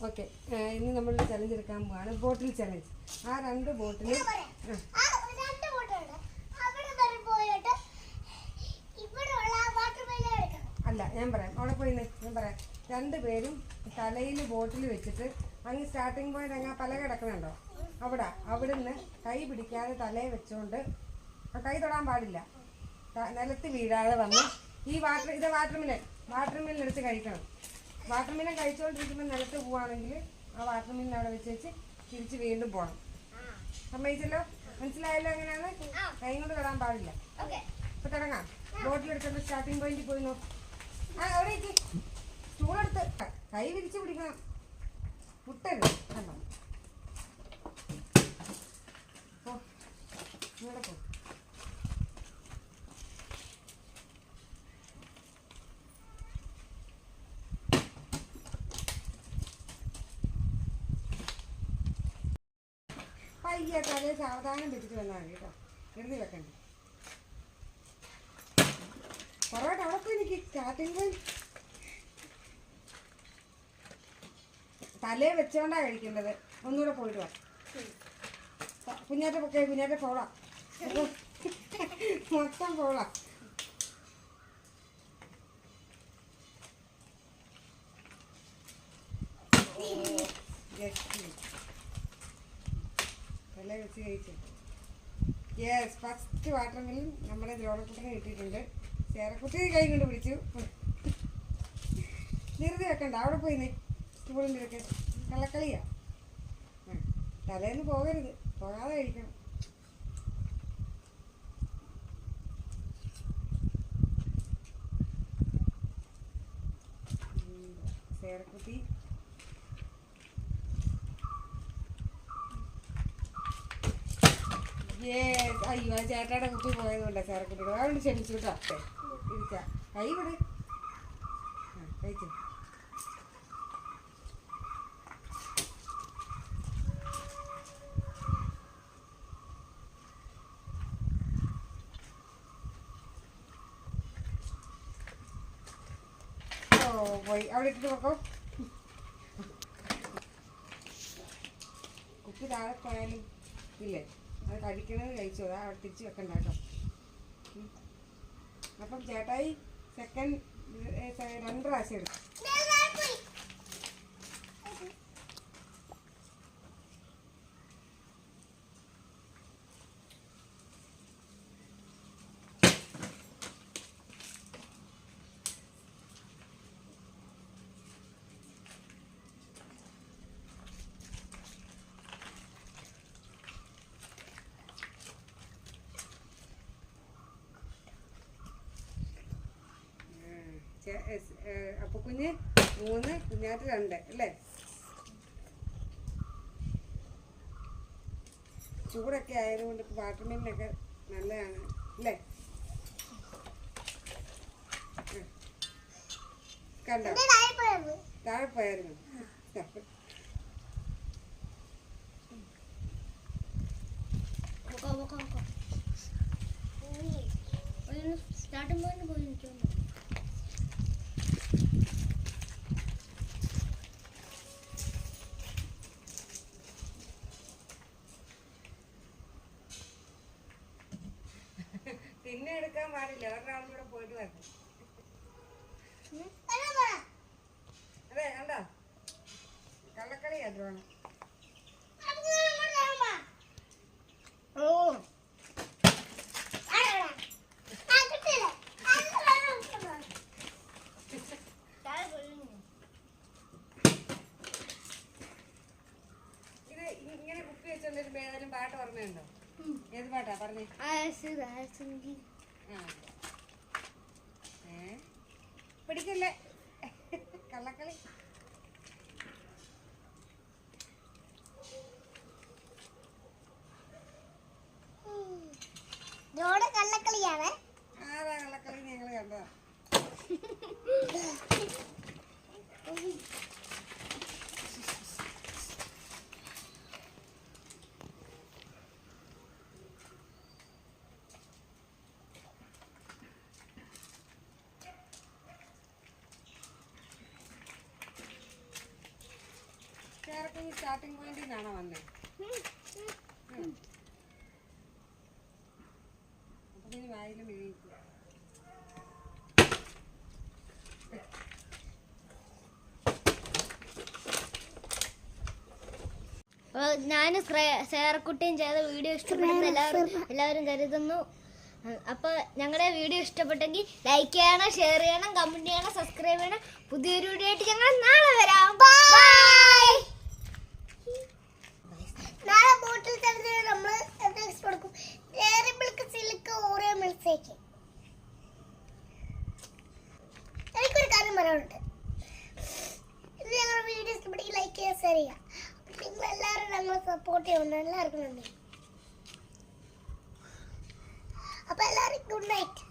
Okay, ഇന്ന് നമ്മളൊരു challenge എടുക്കാൻ പോവാണ്, ബോട്ടിൽ ചലഞ്ച്. ആ 2 ബോട്ടിൽ അല്ല, ഞാൻ പറയാം, അവിടെ പോയി ഞാൻ പറയാം. 2 പേരും തലയിൽ ബോട്ടിൽ വെച്ചിട്ട് അങ്ങ് സ്റ്റാർട്ടിങ് പോയിന്റ് അങ്ങ് പല കിടക്കണുണ്ടോ അവിടുന്ന് കൈ പിടിക്കാതെ തലയെ വെച്ചുകൊണ്ട് കൈ തൊടാൻ പാടില്ല, നിലത്ത് വീഴാതെ വന്ന് ഈ വാട്ടർ മില്ലൻ എടുത്ത് കഴിക്കണം. വാട്ടർ മില്ലൻ കഴിച്ചുകൊണ്ടിരിക്കുമ്പോൾ നിലത്ത് പോവുകയാണെങ്കിൽ ആ വാട്ടർ മില്ലൻ അവിടെ വെച്ച് തിരിച്ച് വീണ്ടും പോകണം. സമ്മതിച്ചല്ലോ? മനസ്സിലായല്ലോ എങ്ങനെയാണ്? കൈ കൊണ്ട് തൊടാൻ പാടില്ല. അപ്പൊ തുടങ്ങാം. ബോട്ടിലെടുത്തിട്ട് സ്റ്റാർട്ടിങ് പോയിന്റിൽ പോയി നോക്കും. അവിടെ സ്റ്റൂളെടുത്ത് കൈ വിരിച്ച് പിടിക്കണം, മുട്ടരുത്. കണ്ടോ? ഇവിടെ പോ. പയ്യെ തലേ സാവധാനം വെച്ചിട്ട് വന്നാൽ മതി കേട്ടോ, എഴുതി വെക്കണ്ട. പൊറോട്ട അവിടെ പോയി എനിക്ക് സ്റ്റാർട്ടിങ് പോയി തലേ വെച്ചോണ്ടാ കഴിക്കേണ്ടത്. ഒന്നുകൂടെ പോയിട്ട് വാ. കുഞ്ഞാറ്റ പോളാം, മൊത്തം പോളാം. തലേ വെച്ച് കഴിച്ചു. യെസ്, ഫസ്റ്റ് വാട്ടർ മില്ലൻ നമ്മുടെ ദ്രോണക്കുട്ടിനെ കിട്ടിയിട്ടുണ്ട്. ചേരക്കുട്ടി കൈ കൊണ്ട് പിടിച്ചു. നിർത്തി വെക്കണ്ട, അവിടെ പോയി സ്റ്റൂളിൻ്റെ ഒക്കെ കള്ളക്കളിയാ. തലേന്ന് പോകരുത്, പോകാതെ കഴിക്കണം. ചേരക്കുട്ടി അയ്യോ, ചേട്ടായുടെ കുട്ടി പോയതുകൊണ്ടാ ചേരക്കുട്ടിയുടെ. അതുകൊണ്ട് ക്ഷമിച്ചു കേട്ടോ. ഇരിക്കാം, കൈ വിട്. കഴിച്ചു. പോയി അവിടെ ഇട്ടിട്ട് നോക്കോ. കുപ്പി താഴെ പോയാലും ഇല്ലേ, അത് കഴിക്കണത് കഴിച്ചു. അവിടെ തിരിച്ച് വെക്കണ്ട കേട്ടോ. അപ്പം ചേട്ടായി സെക്കൻഡ് 2 പ്രാവശ്യം എടുക്കും. അപ്പൊ കുഞ്ഞ് 3, കുഞ്ഞാറ്റ് 2 അല്ലേ? ചൂടൊക്കെ ആയതുകൊണ്ട് വാട്ടർ മില്ലനൊക്കെ നല്ലതാണ് അല്ലേ? കണ്ടോ, താഴെ പോയായിരുന്നു. സ്റ്റാർട്ടിംഗ് പോയിന്റ് പോയി നിൽക്കുന്നു. പിന്നെ എടുക്കാൻ പാടില്ല, ഒരാളും കൂടെ പോയിട്ട് വരണം. അതെ കണ്ടോ, കള്ളക്കളിയാ ദ്രോണം. ഇത് ഇങ്ങനെ കുപ്പി വെച്ചോണ്ടിരുമ്പോ ഏതായാലും പാട്ട് ഓർമ്മയുണ്ടോ? ഏത് പാട്ടാ പറഞ്ഞേ? പിടിക്കല്ലേ കള്ളക്കളി. കള്ളക്കളിയാണ്. ആരാ കള്ളക്കളി? ഞങ്ങള് കണ്ടതാ. ചേർക്കുഞ്ഞ് സ്റ്റാർട്ടിംഗ് പോയിന്റിൽ നിന്നാണോ വന്നേ? അപ്പൊ ഇനി വായിലും വീഴിക്കും. ഞാൻ സേറക്കുട്ടിയും ചെയ്ത വീഡിയോ ഇഷ്ടപ്പെടുന്ന എല്ലാവരും കരുതുന്നു. അപ്പൊ ഞങ്ങളുടെ വീഡിയോ ഇഷ്ടപ്പെട്ടെങ്കിൽ ലൈക്ക് ചെയ്യണം, ഷെയർ ചെയ്യണം, കമന്റ് ചെയ്യണം, സബ്സ്ക്രൈബ് ചെയ്യണം. പുതിയൊരു വീഡിയോ ആയിട്ട് ഞങ്ങൾ നാളെ വരാം. ബൈ. നാളെ ബോട്ടിൽ തന്നെ നമ്മൾ കൊടുക്കും. Silk Oreo milkshake. എനിക്കൊരു കാര്യം പറയാനുണ്ട്. ഇത് ഞങ്ങളുടെ വീഡിയോ ഇഷ്ടപ്പെട്ടെങ്കിൽ ലൈക്ക് ചെയ്യുക, ഷെയർ ചെയ്യുക. നിങ്ങൾ എല്ലാവരും ഞങ്ങളെ സപ്പോർട്ട് ചെയ്യണം. എല്ലാവർക്കും നന്ദി. അപ്പൊ എല്ലാവരും ഗുഡ് നൈറ്റ്.